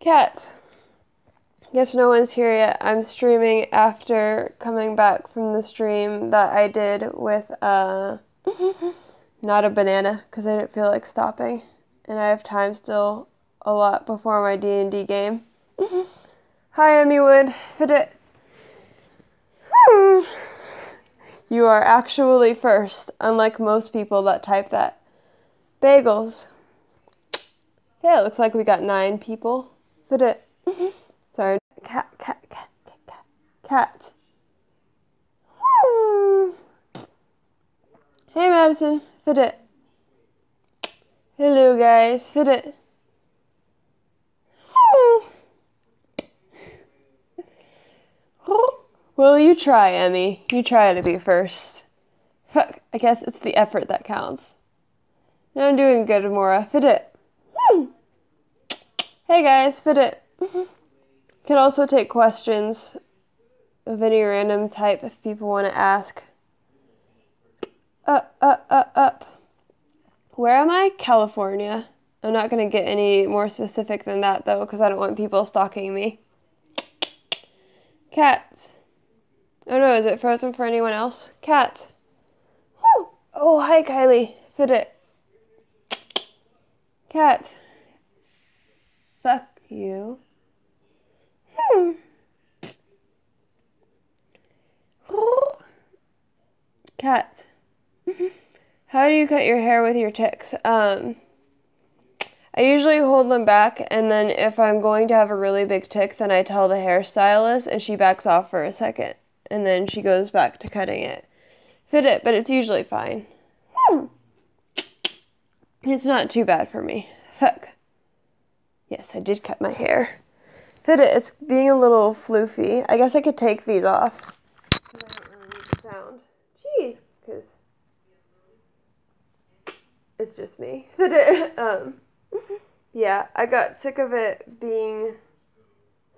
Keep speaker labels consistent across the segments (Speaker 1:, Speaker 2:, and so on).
Speaker 1: Cats. Guess no one's here yet. I'm streaming after coming back from the stream that I did with not a banana because I didn't feel like stopping, and I have time still a lot before my D&D game. Hi, Emmy Wood. You are actually first, unlike most people that type that. Bagels. Yeah, it looks like we got 9 people. Sorry. Cat. Hey, Madison. Hello, guys. Well, you try, Emmy. You try to be first. Fuck, I guess it's the effort that counts. I'm doing good, Mora. Hey, guys. Can also take questions of any random type if people want to ask. Up. Where am I? California. I'm not going to get any more specific than that, though, because I don't want people stalking me. Cats. Oh, no, is it frozen for anyone else? Cats. Woo! Oh, hi, Kylie. Cat. Fuck you. Cat. How do you cut your hair with your tics? I usually hold them back, and then if I'm going to have a really big tic, then I tell the hairstylist, and she backs off for a second, and then she goes back to cutting it. But it's usually fine. It's not too bad for me. Fuck. Yes, I did cut my hair. It's being a little floofy. I guess I could take these off, because I don't really need the sound. Jeez, because it's just me. Yeah, I got sick of it being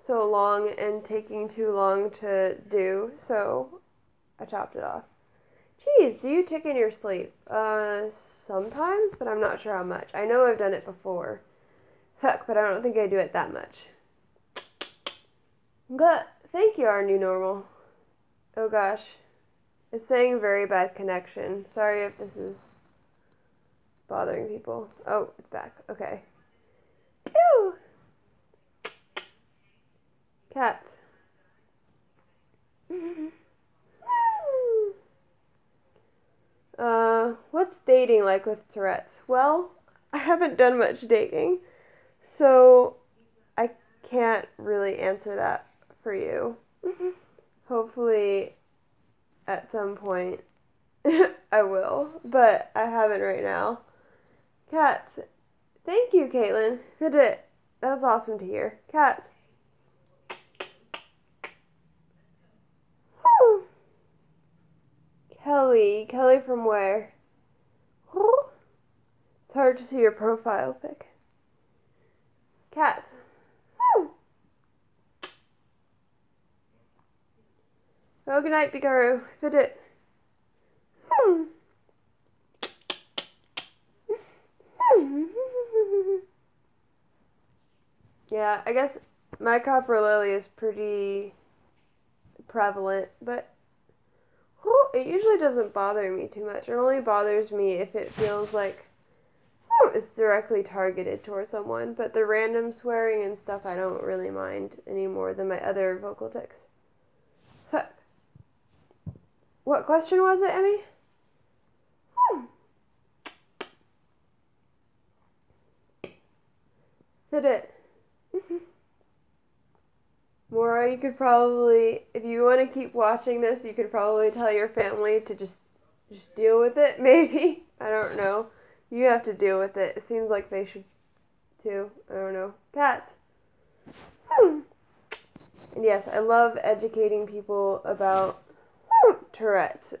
Speaker 1: so long and taking too long to do, so I chopped it off. Jeez, do you tic in your sleep? Sometimes, but I'm not sure how much. I know I've done it before. Fuck, but I don't think I do it that much. But, thank you, our new normal. Oh gosh. It's saying very bad connection. Sorry if this is bothering people. Oh, it's back. Okay. Ew! Cat. What's dating like with Tourette's? Well, I haven't done much dating, so I can't really answer that for you. Hopefully, at some point, I will, but I haven't right now. Cats. Thank you, Caitlin. That was awesome to hear. Cats. Woo. Kelly from where? Woo. It's hard to see your profile pic. Cats. Woo. Oh, good night, Bikaru. Yeah, I guess my copper lily is pretty prevalent, but it usually doesn't bother me too much. It only bothers me if it feels like it's directly targeted towards someone, but the random swearing and stuff I don't really mind any more than my other vocal tics. What question was it, Emmy? Maura, you could probably, if you want to keep watching this, you could probably tell your family to just deal with it, maybe. I don't know. You have to deal with it. It seems like they should, too. I don't know. Cats. And yes, I love educating people about Tourette's.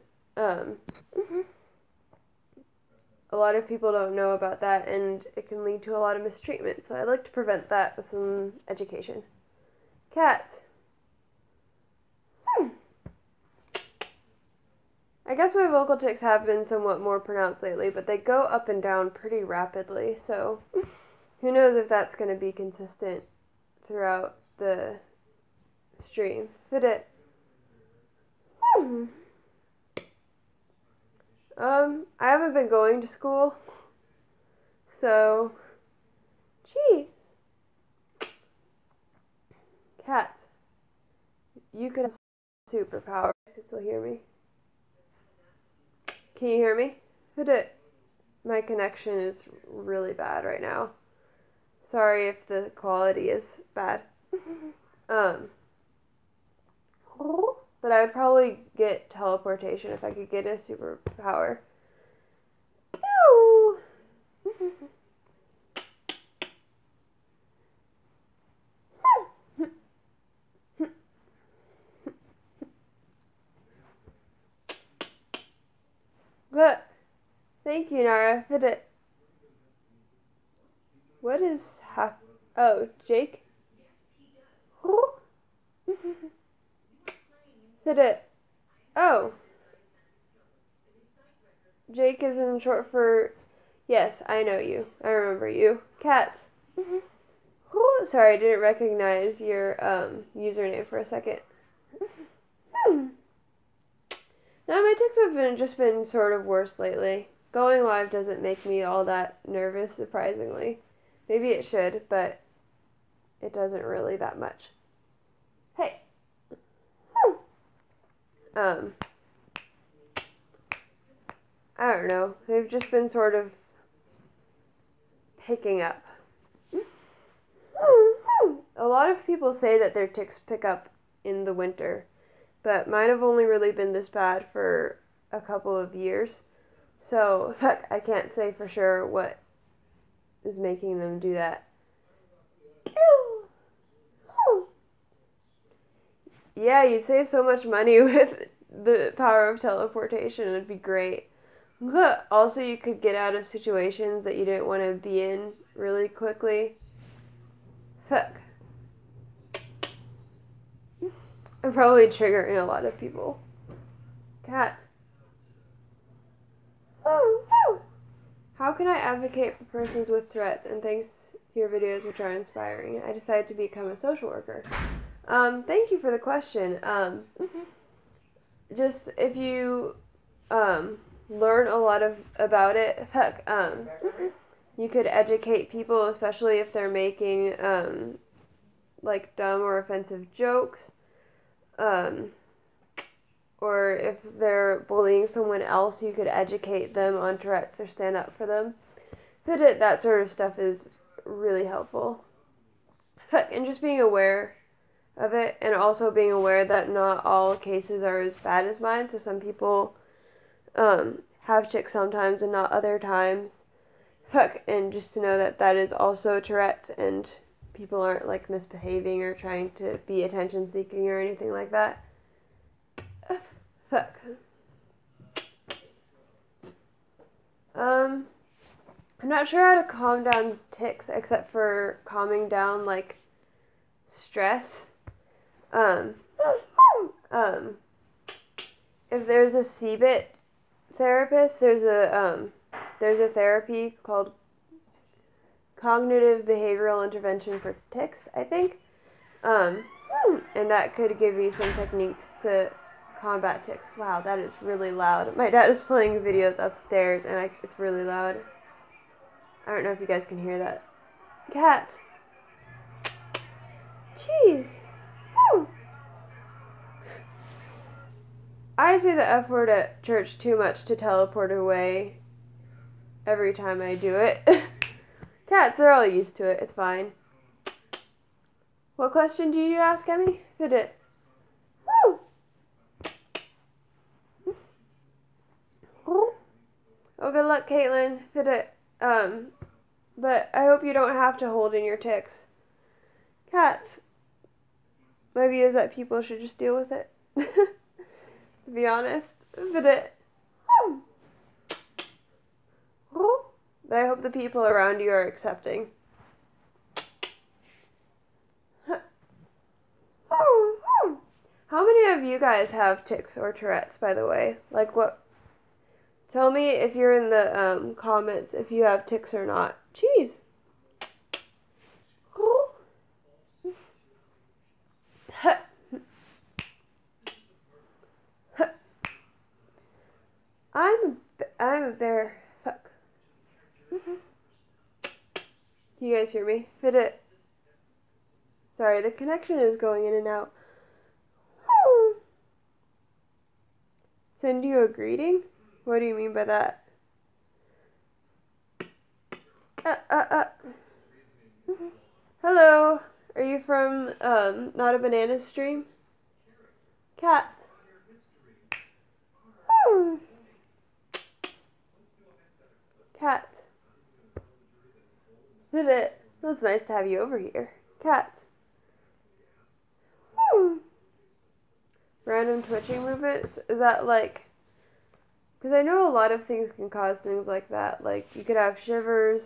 Speaker 1: A lot of people don't know about that, and it can lead to a lot of mistreatment, so I'd like to prevent that with some education. Cats. I guess my vocal tics have been somewhat more pronounced lately, but they go up and down pretty rapidly, so Who knows if that's going to be consistent throughout the stream. Fit it. I haven't been going to school, so, gee, cats, you could have superpowers. You can still hear me. Can you hear me? Fit it. My connection is really bad right now. Sorry if the quality is bad. But I would probably get teleportation if I could get a superpower. Ew. But thank you, Nara. Hit it. What is Oh, Jake? Hit it. Oh. Jake is in short for... Yes, I know you. I remember you. Cats. Sorry, I didn't recognize your username for a second. Now my tics have just been sort of worse lately. Going live doesn't make me all that nervous, surprisingly. Maybe it should, but it doesn't really that much. Hey. I don't know. They've just been sort of picking up. A lot of people say that their tics pick up in the winter, but mine have only really been this bad for a couple of years. So, I can't say for sure what is making them do that. Yeah, you'd save so much money with the power of teleportation. It'd be great. Also, you could get out of situations that you didn't want to be in really quickly. Fuck. I'm probably triggering a lot of people. Cat. How can I advocate for persons with Tourette's? And thanks to your videos, which are inspiring, I decided to become a social worker. Thank you for the question. Just if you learn a lot about it, you could educate people, especially if they're making like dumb or offensive jokes, or if they're bullying someone else, you could educate them on Tourette's or stand up for them. That sort of stuff is really helpful. And just being aware of it, and also being aware that not all cases are as bad as mine. So some people have tics sometimes and not other times. And just to know that that is also Tourette's, and people aren't like misbehaving or trying to be attention seeking or anything like that. I'm not sure how to calm down tics except for calming down like stress. If there's a CBIT therapist, there's a therapy called cognitive behavioral intervention for tics, I think. And that could give you some techniques to combat tics. Wow, that is really loud. My dad is playing videos upstairs, and it's really loud. I don't know if you guys can hear that. Cat. Jeez. Woo. I say the F word at church too much to teleport away every time I do it. Cats, they're all used to it. It's fine. What question do you ask, Emmy? Did it? Woo! Oh, good luck, Caitlin. Did it? But I hope you don't have to hold in your tics. Cats. My view is that people should just deal with it. To be honest. Did it? But I hope the people around you are accepting. How many of you guys have tics or Tourette's, by the way? Like what? Tell me if you're in the comments if you have tics or not. Jeez. Can you guys hear me? Fit it. Sorry, the connection is going in and out. Send you a greeting? What do you mean by that? Hello. Are you from Not a Banana Stream? Cat. Cat. Did it? It's nice to have you over here. Cat. Random twitching movements? Is that like... Because I know a lot of things can cause things like that. Like, you could have shivers,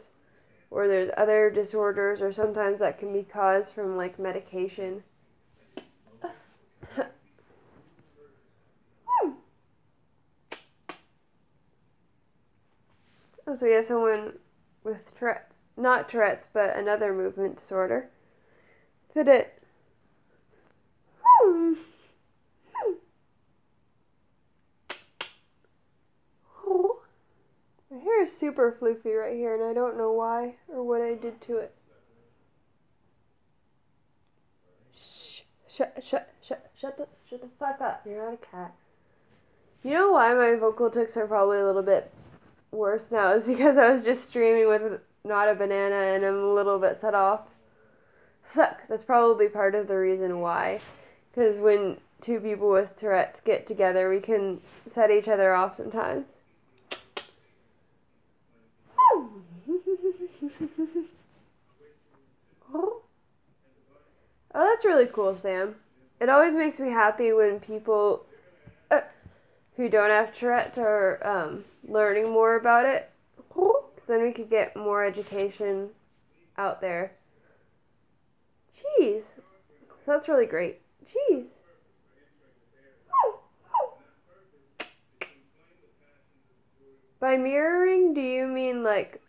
Speaker 1: or there's other disorders, or sometimes that can be caused from, like, medication. Oh, so you have someone with Tourette's. Not Tourette's, but another movement disorder. Fit it. My hair is super floofy right here, and I don't know why or what I did to it. Shut the fuck up. You're not a cat. You know why my vocal tics are probably a little bit worse now is because I was just streaming with Not a Banana and I'm a little bit set off. Fuck, that's probably part of the reason why. Because when two people with Tourette's get together, we can set each other off sometimes. Oh, that's really cool, Sam. It always makes me happy when people who don't have Tourette's are learning more about it. Because then we could get more education out there. Jeez. That's really great. Jeez. By mirroring, do you mean like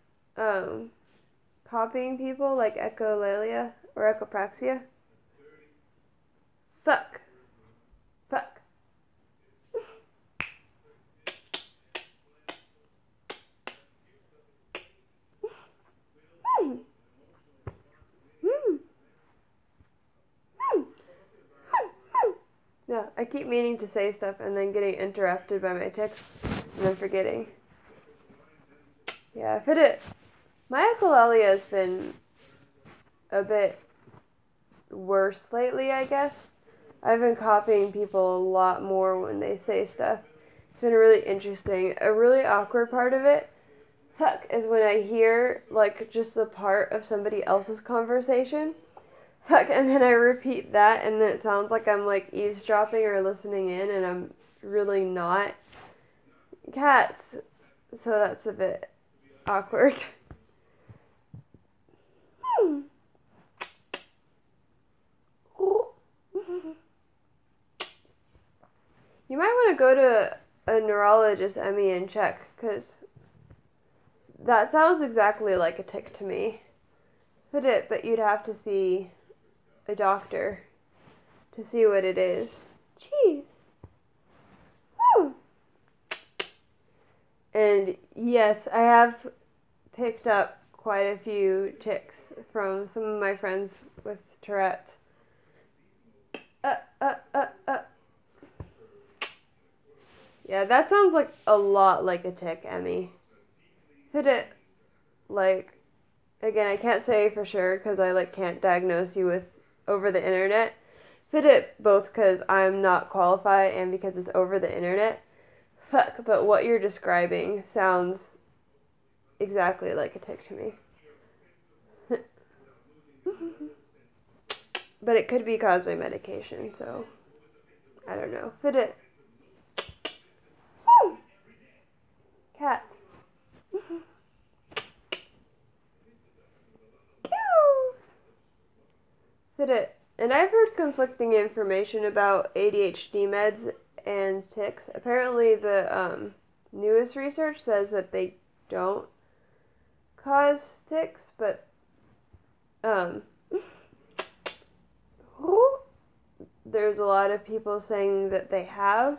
Speaker 1: copying people like echolalia or echopraxia? Fuck. Fuck. Yeah, I keep meaning to say stuff and then getting interrupted by my tics and then forgetting. Yeah, fit it. My echolalia has been a bit worse lately, I guess. I've been copying people a lot more when they say stuff. It's been really interesting. A really awkward part of it, heck, is when I hear, like, just the part of somebody else's conversation. Heck, and then I repeat that, and then it sounds like I'm, like, eavesdropping or listening in, and I'm really not. Cats. So that's a bit awkward. You might want to go to a neurologist, Emmy, and check, because that sounds exactly like a tic to me. But you'd have to see a doctor to see what it is. Jeez. Woo. And yes, I have picked up quite a few tics from some of my friends with Tourette. Yeah, that sounds like a lot like a tic, Emmy. Like, again, I can't say for sure because I can't diagnose you with over the internet. Both because I'm not qualified and because it's over the internet. Fuck, but what you're describing sounds exactly like a tic to me. But it could be caused by medication, so I don't know. Woo! Cat. And I've heard conflicting information about ADHD meds and tics. Apparently the newest research says that they don't cause tics, but there's a lot of people saying that they have.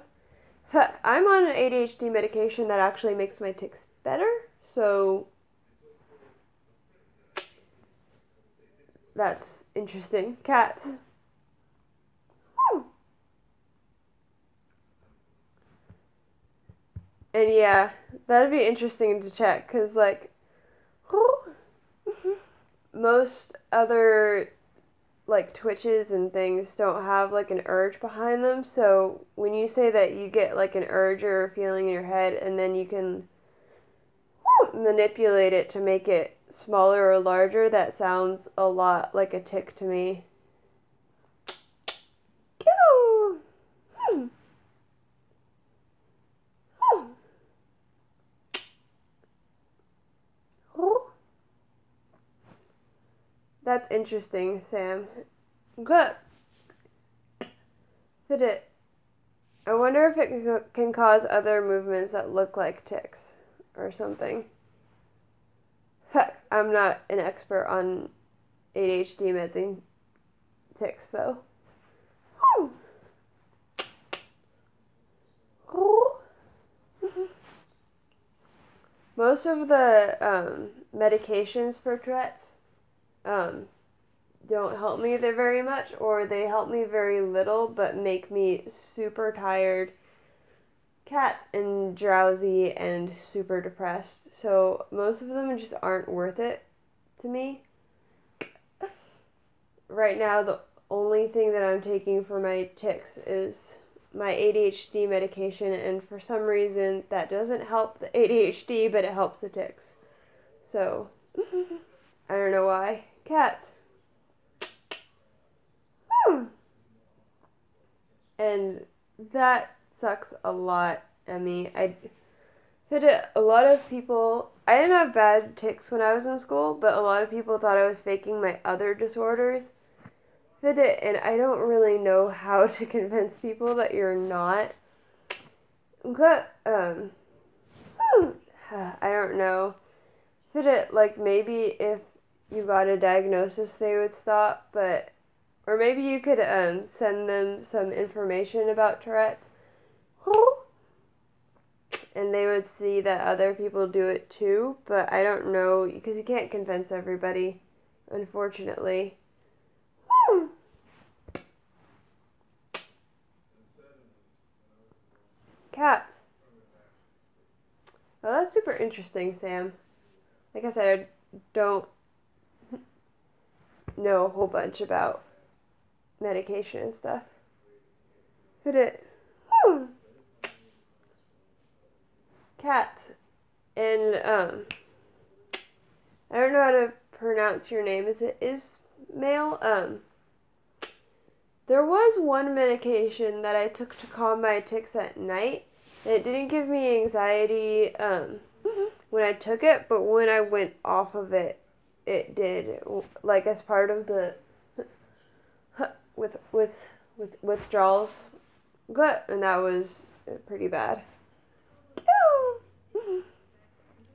Speaker 1: I'm on an ADHD medication that actually makes my tics better, so That's interesting. Cats. And yeah, that'd be interesting to check, because, like, most other, like, twitches and things don't have, like, an urge behind them. So when you say that you get, like, an urge or a feeling in your head, and then you can manipulate it to make it smaller or larger, that sounds a lot like a tic to me. That's interesting, Sam. Good. Did it? I wonder if it can cause other movements that look like tics or something. Heck, I'm not an expert on ADHD meds and tics, though. Most of the medications for Tourette's don't help me there very much, or they help me very little but make me super tired, and drowsy, and super depressed. So most of them just aren't worth it to me. Right now, the only thing that I'm taking for my tics is my ADHD medication, and for some reason that doesn't help the ADHD, but it helps the tics. So I don't know why. Cats. And that sucks a lot, Emmy. A lot of people, I didn't have bad tics when I was in school, but a lot of people thought I was faking my other disorders. And I don't really know how to convince people that you're not. But, I don't know. Like, maybe if you got a diagnosis, they would stop, but, or maybe you could, send them some information about Tourette's, and they would see that other people do it too, but I don't know, because you can't convince everybody, unfortunately. Cats. Oh, that's super interesting, Sam. Like I said, I don't know a whole bunch about medication and stuff. Could it? Cats. And, I don't know how to pronounce your name. Is it Ismail? There was one medication that I took to calm my tics at night. And it didn't give me anxiety, when I took it, but when I went off of it, it did. Like, as part of the with withdrawals. Good, and that was pretty bad.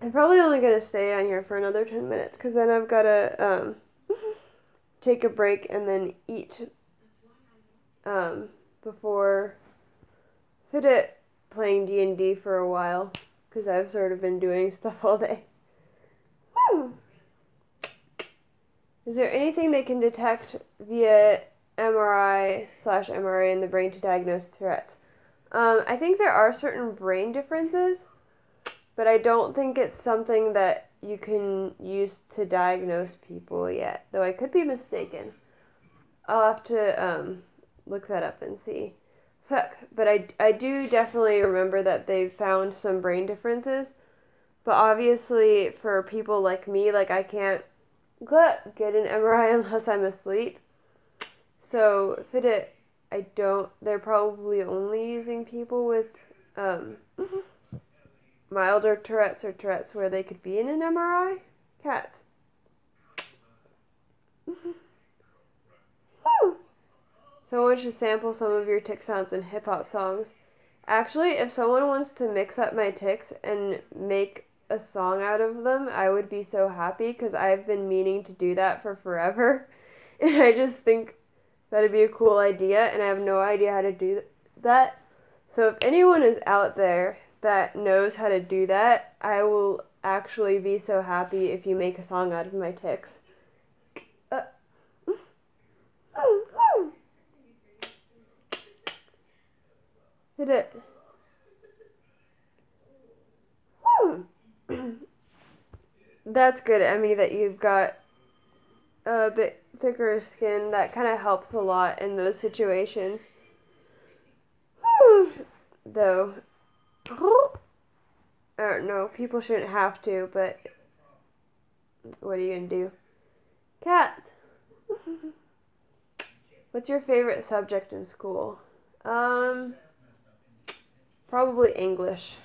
Speaker 1: I'm probably only gonna stay on here for another 10 minutes, because then I've gotta take a break and then eat before playing D&D for a while, because I've sort of been doing stuff all day. Is there anything they can detect via MRI/MRA in the brain to diagnose Tourette's? I think there are certain brain differences, but I don't think it's something that you can use to diagnose people yet, though I could be mistaken. I'll have to look that up and see. But I do definitely remember that they've found some brain differences, but obviously for people like me, like, I can't get an MRI unless I'm asleep. So they're probably only using people with milder Tourette's or Tourette's where they could be in an MRI. Cats. Someone should sample some of your tic sounds in hip-hop songs. Actually, if someone wants to mix up my tics and make a song out of them, I would be so happy, because I've been meaning to do that for forever. And I just think that'd be a cool idea, and I have no idea how to do that. So if anyone is out there that knows how to do that, I will actually be so happy if you make a song out of my tics. That's good, Emmy, that you've got a bit thicker skin. That kind of helps a lot in those situations. Though, I don't know, people shouldn't have to, but what are you gonna do? Cat! What's your favorite subject in school? Probably English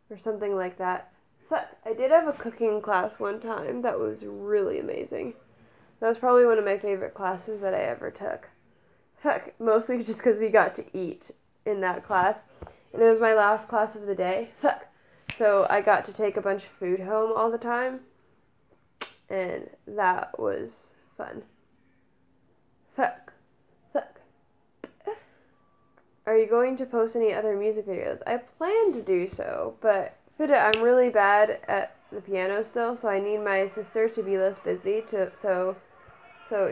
Speaker 1: or something like that. But I did have a cooking class one time that was really amazing. That was probably one of my favorite classes that I ever took. Heck, mostly just because we got to eat in that class. And it was my last class of the day. Heck. So I got to take a bunch of food home all the time. And that was fun. Heck. Heck. Are you going to post any other music videos? I plan to do so, but I'm really bad at the piano still, so I need my sister to be less busy so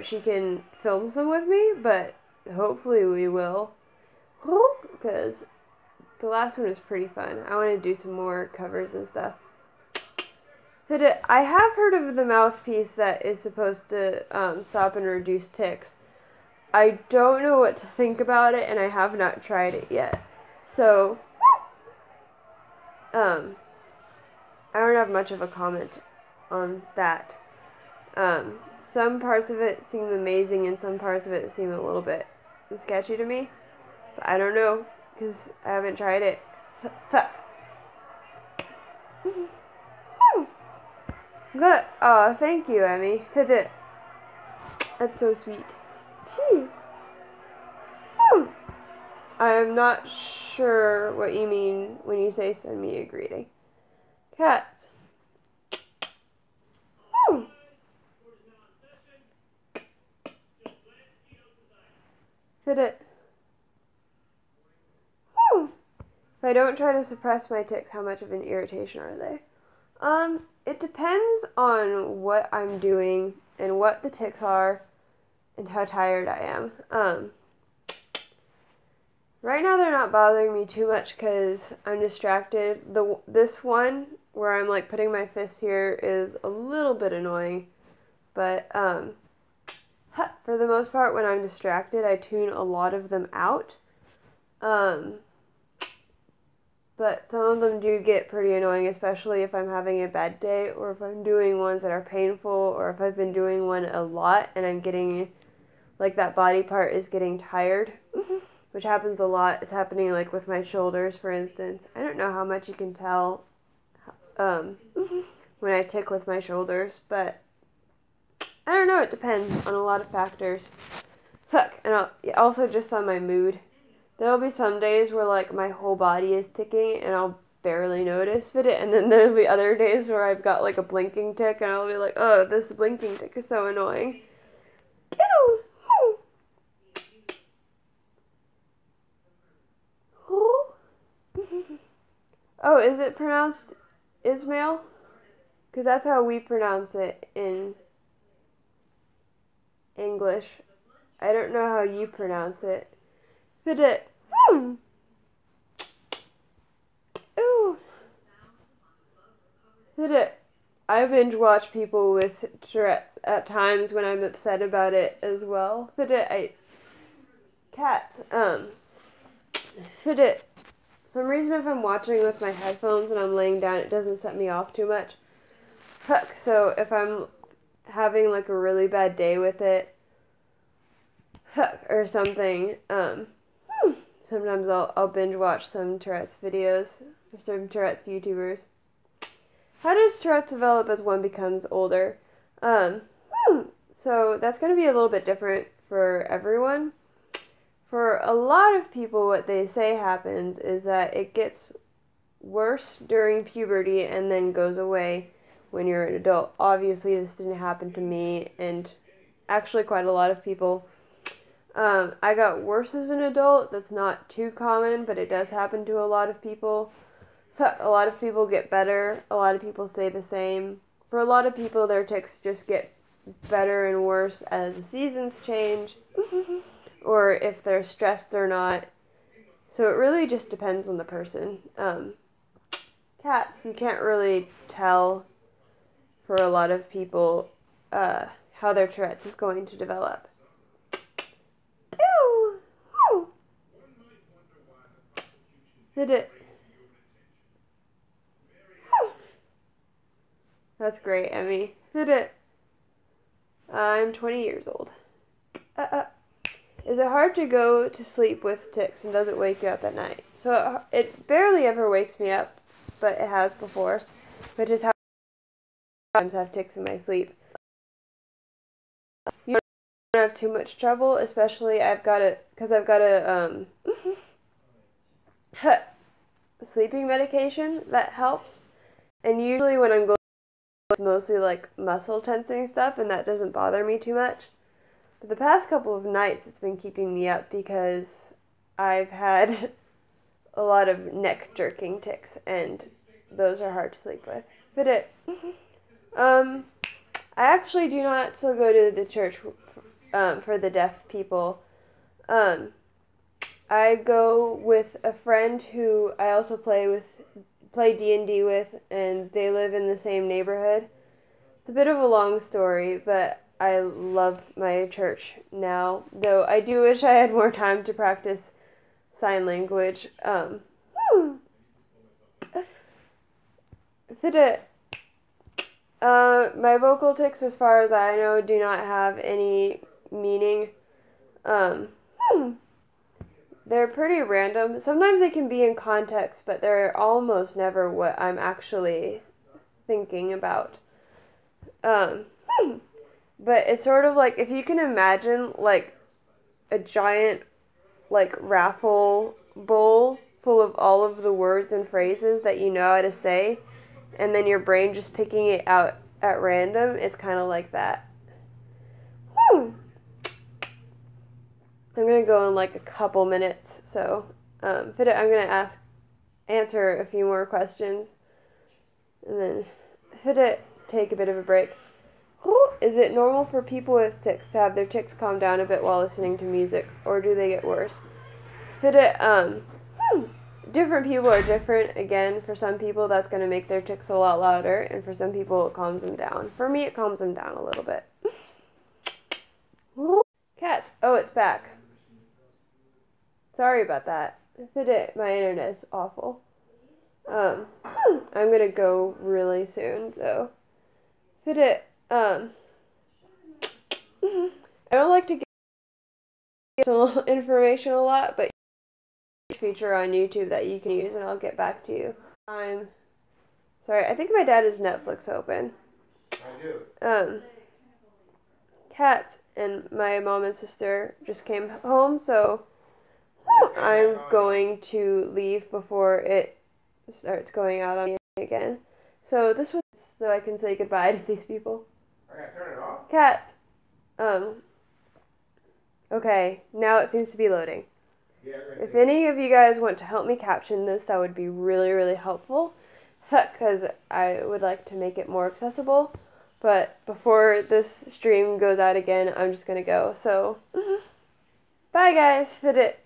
Speaker 1: she can film some with me, but hopefully we will, because the last one was pretty fun. I want to do some more covers and stuff. I have heard of the mouthpiece that is supposed to stop and reduce tics. I don't know what to think about it, and I have not tried it yet. So, I don't have much of a comment on that. Some parts of it seem amazing, and some parts of it seem a little bit sketchy to me. But I don't know, because I haven't tried it. Good. Oh, thank you, Emmy. That's so sweet. Jeez. I'm not sure what you mean when you say send me a greeting. Cats. If I don't try to suppress my tics, how much of an irritation are they? It depends on what I'm doing and what the tics are and how tired I am. Right now they're not bothering me too much because I'm distracted. This one where I'm like putting my fist here is a little bit annoying, but for the most part when I'm distracted I tune a lot of them out. But some of them do get pretty annoying, especially if I'm having a bad day or if I'm doing ones that are painful or if I've been doing one a lot and I'm getting, like that body part is getting tired, which happens a lot. It's happening like with my shoulders, for instance. I don't know how much you can tell when I tic with my shoulders, but I don't know. It depends on a lot of factors. And also just on my mood. There'll be some days where, like, my whole body is ticking and I'll barely notice it, and then there'll be other days where I've got, like, a blinking tic and I'll be like, oh, this blinking tic is so annoying. Oh, is it pronounced Ismail? Because that's how we pronounce it in English. I don't know how you pronounce it. Ooh. I binge watch people with Tourette's at times when I'm upset about it as well. Cats. Some reason if I'm watching with my headphones and I'm laying down, it doesn't set me off too much. So if I'm having like a really bad day with it, or something, sometimes I'll binge watch some Tourette's videos or some Tourette's YouTubers. How does Tourette's develop as one becomes older? So that's going to be a little bit different for everyone. For a lot of people, what they say happens is that it gets worse during puberty and then goes away when you're an adult. Obviously, this didn't happen to me and actually quite a lot of people. I got worse as an adult. That's not too common, but it does happen to a lot of people. A lot of people get better. A lot of people stay the same. For a lot of people, their tics just get better and worse as the seasons change, or if they're stressed or not. So it really just depends on the person. Cats, you can't really tell for a lot of people how their Tourette's is going to develop. Ew! Ew! Did it? Ew. That's great, Emmy. Did it? I'm 20 years old. Is it hard to go to sleep with tics, and does it wake you up at night? So it barely ever wakes me up, but it has before, which is how I sometimes have tics in my sleep. You don't have too much trouble, especially because I've got a sleeping medication that helps, and usually when I'm going, it's mostly like muscle tensing stuff, and that doesn't bother me too much. But the past couple of nights, it's been keeping me up because I've had a lot of neck jerking tics, and those are hard to sleep with. But I actually do not still go to the church for the deaf people. I go with a friend who I also play D&D with, and they live in the same neighborhood. It's a bit of a long story, but I love my church now, though I do wish I had more time to practice sign language. My vocal tics, as far as I know, do not have any meaning. They're pretty random. Sometimes they can be in context, but they're almost never what I'm actually thinking about. But it's sort of like, if you can imagine like a giant like raffle bowl full of all of the words and phrases that you know how to say, and then your brain just picking it out at random, it's kind of like that. Whew. I'm going to go in like a couple minutes, so I'm going to answer a few more questions, and then take a bit of a break. Is it normal for people with tics to have their tics calm down a bit while listening to music, or do they get worse? Different people are different. Again, for some people that's going to make their tics a lot louder, and for some people it calms them down. For me, it calms them down a little bit. Cats. Oh, it's back. Sorry about that. My internet is awful. I'm going to go really soon, though. I don't like to give personal information a lot, but feature on YouTube that you can use, and I'll get back to you. I'm sorry, I think my dad has Netflix open.
Speaker 2: I do.
Speaker 1: Cats and my mom and sister just came home, so I'm going to leave before it starts going out on me again. So this was so I can say goodbye to these people.
Speaker 2: I gotta turn it off?
Speaker 1: Cats. Okay, now it seems to be loading.
Speaker 2: Yeah,
Speaker 1: if any of you guys want to help me caption this, that would be really, really helpful, because I would like to make it more accessible. But before this stream goes out again, I'm just going to go. So, bye guys. That's it.